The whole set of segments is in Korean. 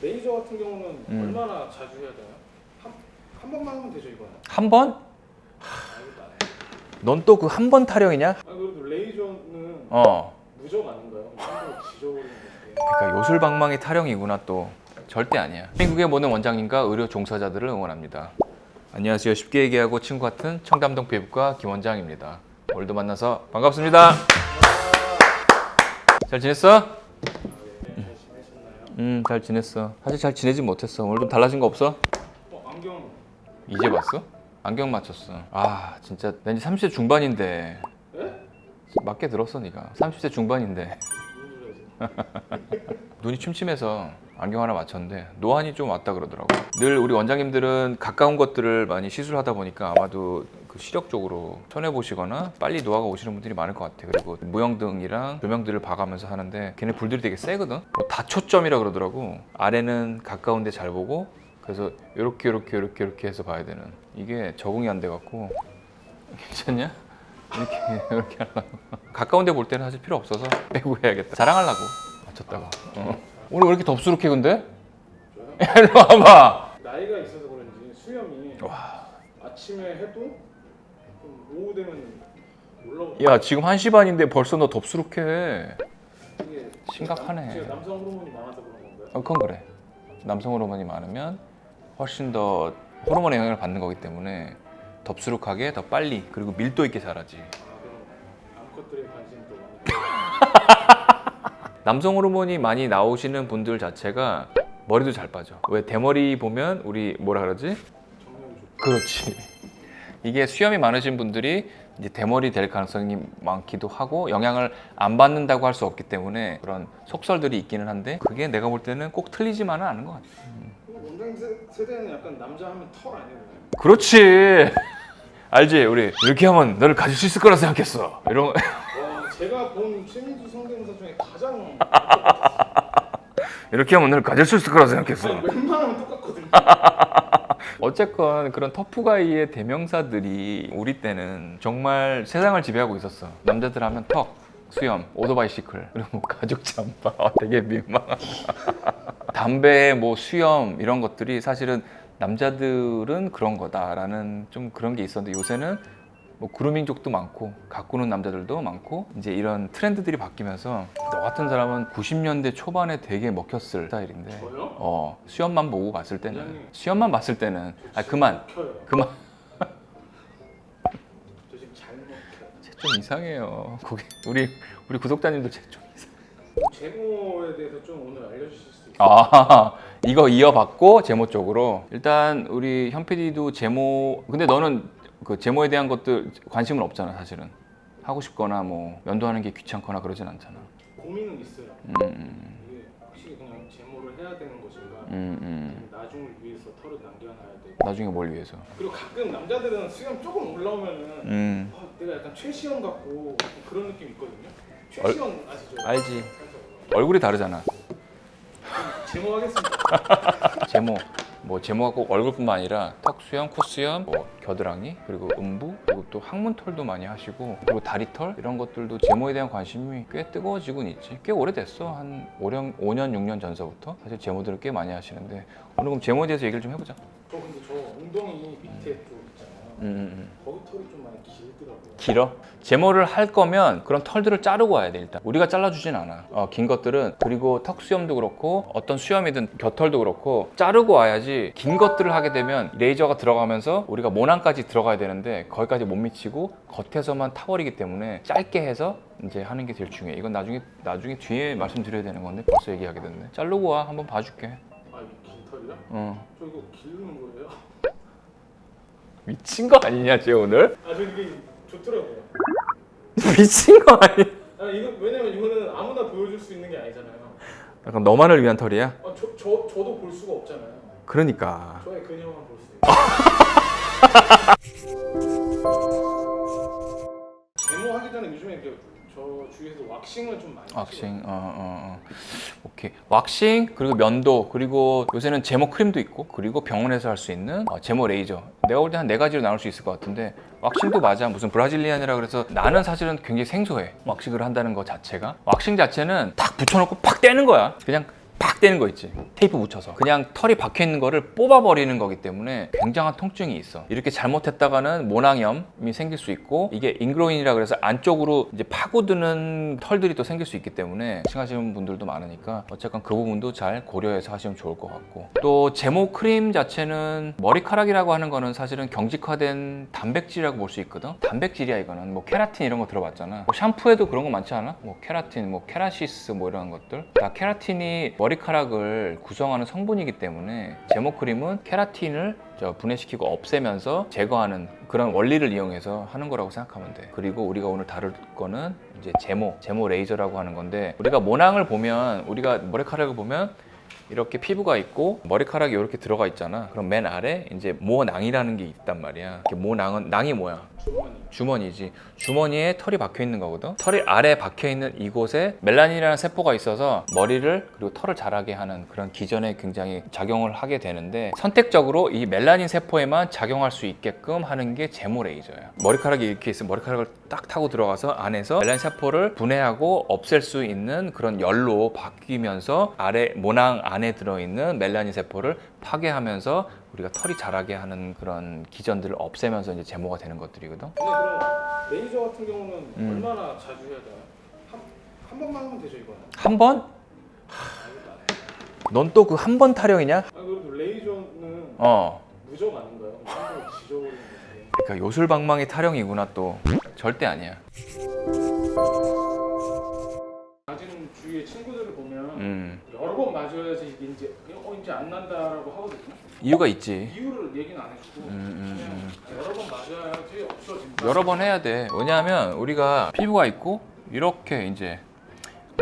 레이저 같은 경우는 얼마나 자주 해야 되나요? 한 번만 하면 되죠 이거는? 한 번? 이것도 안 해. 넌 또 그 한 번 타령이냐? 그래도 레이저는 어. 무적 아닌가요? 한번 지져버리는 건데. 그러니까 요술방망이 타령이구나 또. 절대 아니야. 대한민국의 모든 원장님과 의료 종사자들을 응원합니다. 안녕하세요. 쉽게 얘기하고 친구 같은 청담동 피부과 김원장입니다. 오늘도 만나서 반갑습니다. 잘 지냈어? 네, 잘 지내셨나요? 잘 지냈어. 사실 잘 지내진 못했어. 오늘 좀 달라진 거 없어? 안경 이제 봤어? 안경 맞췄어. 아 진짜 나 이제 30대 중반인데. 네? 맞게 들었어 네가. 30대 중반인데 무슨 소리지? 눈이 침침해서 안경 하나 맞췄는데 노안이 좀 왔다 그러더라고. 늘 우리 원장님들은 가까운 것들을 많이 시술하다 보니까 아마도 그 시력적으로 손해 보시거나 빨리 노화가 오시는 분들이 많을 것 같아. 그리고 무형등이랑 조명들을 봐가면서 하는데 걔네 불들이 되게 세거든. 뭐 다초점이라 그러더라고. 아래는 가까운데 잘 보고 그래서 이렇게 해서 봐야 되는. 이게 적응이 안 돼 갖고. 괜찮냐? 이렇게 하려고. 가까운데 볼 때는 사실 필요 없어서 빼고 해야겠다. 자랑하려고 맞췄다가. 오늘 왜 이렇게 덥수룩해 근데? 저요? 일로 와봐. 나이가 있어서 그런지 수염이 아침에 해도 좀 오후 되면 올라오고. 야 지금 1시 반인데 벌써 너 덥수룩해. 이게 심각하네. 제가 남성 호르몬이 많아서 그런 건가요? 그건 그래. 남성 호르몬이 많으면 훨씬 더 호르몬의 영향을 받는 거기 때문에 덥수룩하게 더 빨리 그리고 밀도 있게 자라지. 그럼 암컷들의 관심이 더 많이. 남성 호르몬이 많이 나오시는 분들 자체가 머리도 잘 빠져. 왜 대머리 보면 우리 뭐라 그러지? 정력이 좋고. 그렇지. 이게 수염이 많으신 분들이 이제 대머리 될 가능성이 많기도 하고 영향을 안 받는다고 할 수 없기 때문에 그런 속설들이 있기는 한데 그게 내가 볼 때는 꼭 틀리지만은 않은 것 같아. 원장님 세대는 약간 남자 하면 털 아니에요? 그렇지. 알지? 우리 이렇게 하면 너를 가질 수 있을 거라 생각했어. 이런 거. 와, 제가 본 최민수 성대모사 중에 가장 이렇게 하면 너를 가질 수 있을 거라 생각했어. 웬만하면 똑같거든요. 어쨌건 그런 터프가이의 대명사들이 우리 때는 정말 세상을 지배하고 있었어. 남자들 하면 턱, 수염, 오토바이 시클, 그리고 가죽 잠바. 되게 민망하다. 담배, 뭐 수염 이런 것들이 사실은 남자들은 그런 거다라는 좀 그런 게 있었는데 요새는 뭐 그루밍족도 많고 가꾸는 남자들도 많고 이제 이런 트렌드들이 바뀌면서 너 같은 사람은 90년대 초반에 되게 먹혔을 스타일인데 저요? 수염만 보고 봤을 때는 원장님. 수염만 봤을 때는 그만 켜요. 저 지금 잘 먹혀요. 쟤 좀 이상해요. 우리 구독자님도 쟤 좀 이상해. 제모에 대해서 좀 오늘 알려주실 수 있어요? 이거 이어받고 제모 쪽으로 일단 우리 현 PD도 제모 근데 너는 그 제모에 대한 것들 관심은 없잖아 사실은. 하고 싶거나 뭐 면도하는 게 귀찮거나 그러진 않잖아. 고민은 있어요. 이게 확실히 그냥 제모를 해야 되는 것인가? 나중을 위해서 털을 남겨놔야 되고. 나중에 뭘 위해서? 그리고 가끔 남자들은 수염 조금 올라오면은 내가 약간 최시원 같고 그런 느낌 있거든요. 최시원 아시죠? 알지. 얼굴이 다르잖아. 제모하겠습니다. 제모가 꼭 얼굴뿐만 아니라 턱 수염, 코 수염, 뭐 겨드랑이, 그리고 음부, 그리고 또 항문털도 많이 하시고 그리고 다리털 이런 것들도 제모에 대한 관심이 꽤 뜨거워지곤 있지. 꽤 오래됐어. 한 5년, 6년 전서부터 사실 제모들을 꽤 많이 하시는데 오늘 그럼 제모에 대해서 얘기를 좀 해보자. 저 근데 저 엉덩이 밑에 쪽 있잖아요. 거기 털이 좀 많이 길더라고요. 길어? 제모를 할 거면 그런 털들을 자르고 와야 돼 일단. 우리가 잘라주진 않아. 긴 것들은. 그리고 턱 수염도 그렇고 어떤 수염이든 겨털도 그렇고 자르고 와야지. 긴 것들을 하게 되면 레이저가 들어가면서 우리가 모낭까지 들어가야 되는데 거기까지 못 미치고 겉에서만 타버리기 때문에 짧게 해서 이제 하는 게 제일 중요해. 이건 나중에 뒤에 말씀드려야 되는 건데 벌써 얘기하게 됐네. 자르고 와. 한번 봐줄게. 긴 털이요? 저 이거 기르는 거예요? 미친 거 아니냐 쟤 오늘? 저 이게 좋더라고요. 미친 거 아니야? 이거 왜냐면 이거는 아무나 보여줄 수 있는 게 아니잖아요. 약간 너만을 위한 털이야? 저도 볼 수가 없잖아요. 그러니까 저의 근육만 볼 수 있어요. 제모하기 전에 요즘에 이제 저 주위에서 왁싱을 좀 많이 왁싱, 오케이. 왁싱, 그리고 면도, 그리고 요새는 제모 크림도 있고, 그리고 병원에서 할 수 있는 제모 레이저. 내가 볼 때 한 4가지로 나눌 수 있을 것 같은데, 왁싱도 맞아. 무슨 브라질리안이라 그래서 나는 사실은 굉장히 생소해. 왁싱을 한다는 것 자체가. 왁싱 자체는 탁 붙여놓고 팍 떼는 거야. 그냥 탁 떼는 거 있지, 테이프 묻혀서. 그냥 털이 박혀 있는 거를 뽑아버리는 거기 때문에 굉장한 통증이 있어. 이렇게 잘못했다가는 모낭염이 생길 수 있고, 이게 인그로인이라 그래서 안쪽으로 이제 파고드는 털들이 또 생길 수 있기 때문에 걱정하시는 분들도 많으니까 어쨌건 그 부분도 잘 고려해서 하시면 좋을 것 같고, 또 제모 크림 자체는 머리카락이라고 하는 거는 사실은 경직화된 단백질이라고 볼 수 있거든. 단백질이야 이거는. 뭐 케라틴 이런 거 들어봤잖아. 뭐 샴푸에도 그런 거 많지 않아? 뭐 케라틴, 뭐 케라시스 뭐 이런 것들. 다 케라틴이 머리카락을 구성하는 성분이기 때문에 제모 크림은 케라틴을 분해시키고 없애면서 제거하는 그런 원리를 이용해서 하는 거라고 생각하면 돼. 그리고 우리가 오늘 다룰 거는 이제 제모 레이저라고 하는 건데, 우리가 모낭을 보면, 우리가 머리카락을 보면 이렇게 피부가 있고 머리카락이 이렇게 들어가 있잖아. 그럼 맨 아래 이제 모낭이라는 게 있단 말이야. 모낭은, 낭이 뭐야? 주머니지. 주머니에 털이 박혀 있는 거거든. 털이 아래 박혀 있는 이곳에 멜라닌이라는 세포가 있어서 머리를 그리고 털을 자라게 하는 그런 기전에 굉장히 작용을 하게 되는데, 선택적으로 이 멜라닌 세포에만 작용할 수 있게끔 하는 게 제모 레이저야. 머리카락이 이렇게 있으면 머리카락을 딱 타고 들어가서 안에서 멜라닌 세포를 분해하고 없앨 수 있는 그런 열로 바뀌면서 아래 모낭 안에 들어있는 멜라닌 세포를 파괴하면서 우리가 털이 자라게 하는 그런 기전들을 없애면서 이제 제모가 되는 것들이거든. 근데 그럼 레이저 같은 경우는 얼마나 자주 해야 되나요? 한 번만 하면 되죠 이거는? 한 번? 넌 또 그 한 번 타령이냐? 아 그래도 레이저는 무적 아닌가요? 한번 지져버리는 건데. 그러니까 요술방망이 타령이구나 또. 절대 아니야. 맞은 주위의 친구들을 보면 여러 번 맞아야지 이게 이제 안 난다라고 하거든요. 이유가 있지. 이유를 얘기는 안 해주고 그냥 여러 번 맞아야지 없어진다. 여러 번 해야 돼. 왜냐하면 우리가 피부가 있고 이렇게 이제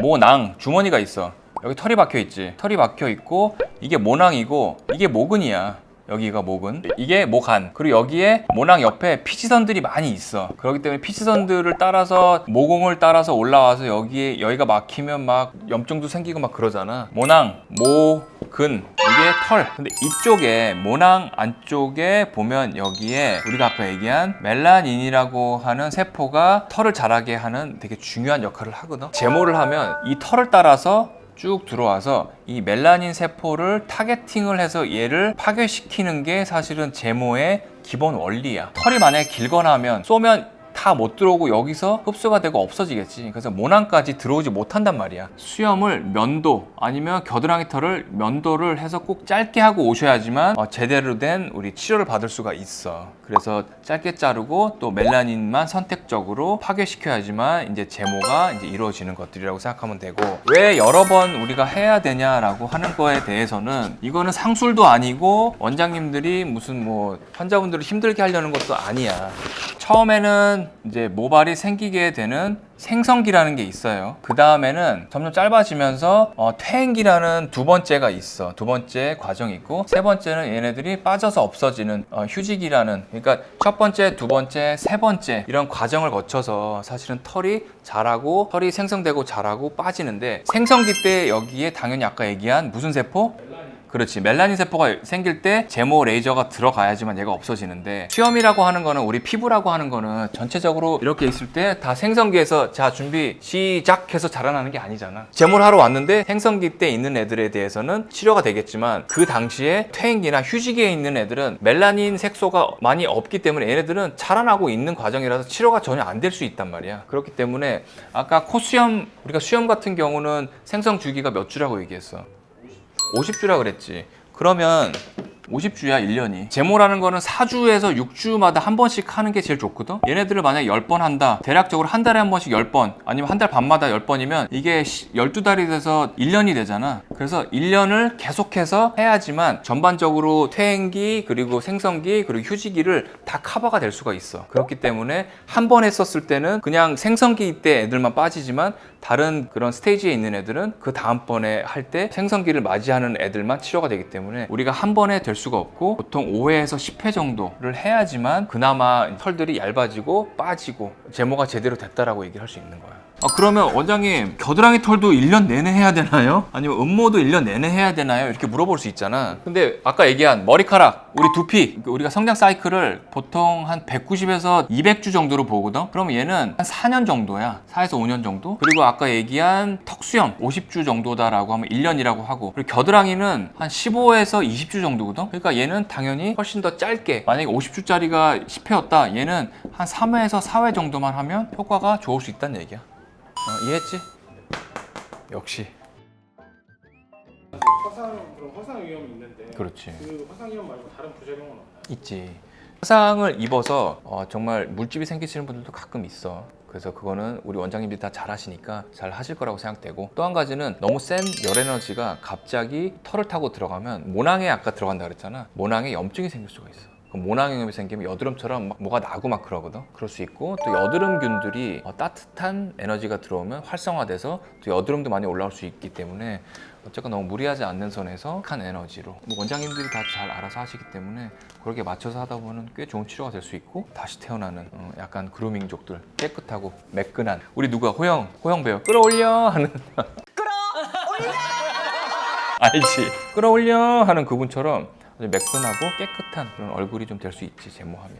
모낭 주머니가 있어. 여기 털이 박혀 있지. 털이 박혀 있고 이게 모낭이고 이게 모근이야. 여기가 모근, 이게 모간, 그리고 여기에 모낭 옆에 피지선들이 많이 있어. 그렇기 때문에 피지선들을 따라서 모공을 따라서 올라와서 여기가 막히면 막 염증도 생기고 막 그러잖아. 모낭, 모근, 이게 털. 근데 이쪽에 모낭 안쪽에 보면 여기에 우리가 아까 얘기한 멜라닌이라고 하는 세포가 털을 자라게 하는 되게 중요한 역할을 하거든. 제모를 하면 이 털을 따라서 쭉 들어와서 이 멜라닌 세포를 타겟팅을 해서 얘를 파괴시키는 게 사실은 제모의 기본 원리야. 털이 만약에 길거나 하면 쏘면 다 못 들어오고 여기서 흡수가 되고 없어지겠지. 그래서 모낭까지 들어오지 못한단 말이야. 수염을 면도 아니면 겨드랑이 털을 면도를 해서 꼭 짧게 하고 오셔야지만 제대로 된 우리 치료를 받을 수가 있어. 그래서 짧게 자르고 또 멜라닌만 선택적으로 파괴시켜야지만 이제 제모가 이제 이루어지는 것들이라고 생각하면 되고, 왜 여러 번 우리가 해야 되냐라고 하는 거에 대해서는 이거는 상술도 아니고 원장님들이 무슨 뭐 환자분들을 힘들게 하려는 것도 아니야. 처음에는 이제 모발이 생기게 되는 생성기라는 게 있어요. 그 다음에는 점점 짧아지면서 퇴행기라는 두 번째가 있어. 두 번째 과정이 있고, 세 번째는 얘네들이 빠져서 없어지는 휴지기라는, 그러니까 첫 번째, 두 번째, 세 번째 이런 과정을 거쳐서 사실은 털이 자라고 털이 생성되고 자라고 빠지는데, 생성기 때 여기에 당연히 아까 얘기한 무슨 세포? 그렇지. 멜라닌 세포가 생길 때 제모 레이저가 들어가야지만 얘가 없어지는데, 수염이라고 하는 거는, 우리 피부라고 하는 거는 전체적으로 이렇게 있을 때 다 생성기에서 자 준비 시작 해서 자라나는 게 아니잖아. 제모를 하러 왔는데 생성기 때 있는 애들에 대해서는 치료가 되겠지만, 그 당시에 퇴행기나 휴지기에 있는 애들은 멜라닌 색소가 많이 없기 때문에 얘네들은 자라나고 있는 과정이라서 치료가 전혀 안 될 수 있단 말이야. 그렇기 때문에 아까 코수염, 우리가 수염 같은 경우는 생성 주기가 몇 주라고 얘기했어? 50주라 그랬지. 그러면 50주야 1년이. 제모라는 거는 4주에서 6주마다 한 번씩 하는 게 제일 좋거든. 얘네들을 만약에 10번 한다, 대략적으로 한 달에 한 번씩 10번, 아니면 한 달 반마다 10번이면 이게 12달이 돼서 1년이 되잖아. 그래서 1년을 계속해서 해야지만 전반적으로 퇴행기, 그리고 생성기, 그리고 휴지기를 다 커버가 될 수가 있어. 그렇기 때문에 한 번 했었을 때는 그냥 생성기 때 애들만 빠지지만, 다른 그런 스테이지에 있는 애들은 그 다음번에 할 때 생성기를 맞이하는 애들만 치료가 되기 때문에 우리가 한 번에 될 수가 없고, 보통 5회에서 10회 정도를 해야지만 그나마 털들이 얇아지고 빠지고 제모가 제대로 됐다라고 얘기를 할 수 있는 거야. 그러면 원장님 겨드랑이 털도 1년 내내 해야 되나요? 아니면 음모도 1년 내내 해야 되나요? 이렇게 물어볼 수 있잖아. 근데 아까 얘기한 머리카락, 우리 두피, 우리가 성장 사이클을 보통 한 190에서 200주 정도로 보거든. 그러면 얘는 한 4년 정도야. 4에서 5년 정도. 그리고 아까 얘기한 턱수염 50주 정도다라고 하면 1년이라고 하고, 그리고 겨드랑이는 한 15에서 20주 정도거든. 그러니까 얘는 당연히 훨씬 더 짧게, 만약에 50주짜리가 10회였다, 얘는 한 3회에서 4회 정도만 하면 효과가 좋을 수 있다는 얘기야. 이해했지? 역시. 그럼 화상 위험이 있는데 그렇지. 그 화상 위험 말고 다른 부작용은 없나요? 있지. 화상을 입어서 정말 물집이 생기시는 분들도 가끔 있어. 그래서 그거는 우리 원장님들이 다 잘 하시니까 잘 하실 거라고 생각되고, 또 한 가지는 너무 센 열 에너지가 갑자기 털을 타고 들어가면 모낭에 아까 들어간다 그랬잖아. 모낭에 염증이 생길 수가 있어. 모낭염이 생기면 여드름처럼 막 뭐가 나고 막 그러거든. 그럴 수 있고, 또 여드름균들이 따뜻한 에너지가 들어오면 활성화돼서 또 여드름도 많이 올라올 수 있기 때문에 어쨌건 너무 무리하지 않는 선에서 한 에너지로, 뭐 원장님들이 다 잘 알아서 하시기 때문에 그렇게 맞춰서 하다 보면 꽤 좋은 치료가 될 수 있고, 다시 태어나는 약간 그루밍족들, 깨끗하고 매끈한, 우리 누가 호영 배우 끌어올려 하는 끌어올려 알지? 끌어올려 하는 그분처럼 아주 매끈하고 깨끗한 그런 얼굴이 좀 될 수 있지, 제모하면.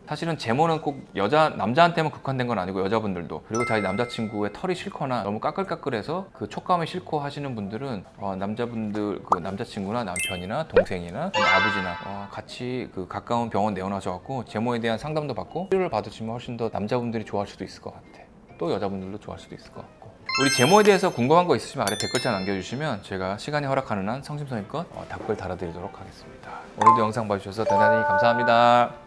사실은 제모는 꼭 남자한테만 국한된 건 아니고 여자분들도, 그리고 자기 남자친구의 털이 싫거나 너무 까끌까끌해서 그 촉감이 싫고 하시는 분들은 남자분들, 그 남자친구나 남편이나 동생이나 아버지나 같이 그 가까운 병원 내원하셔갖고 제모에 대한 상담도 받고 치료를 받으시면 훨씬 더 남자분들이 좋아할 수도 있을 것 같아. 또 여자분들도 좋아할 수도 있을 것 같고. 우리 제모에 대해서 궁금한 거 있으시면 아래 댓글창 남겨주시면 제가 시간이 허락하는 한 성심성의껏 답글 달아드리도록 하겠습니다. 오늘도 영상 봐주셔서 대단히 감사합니다.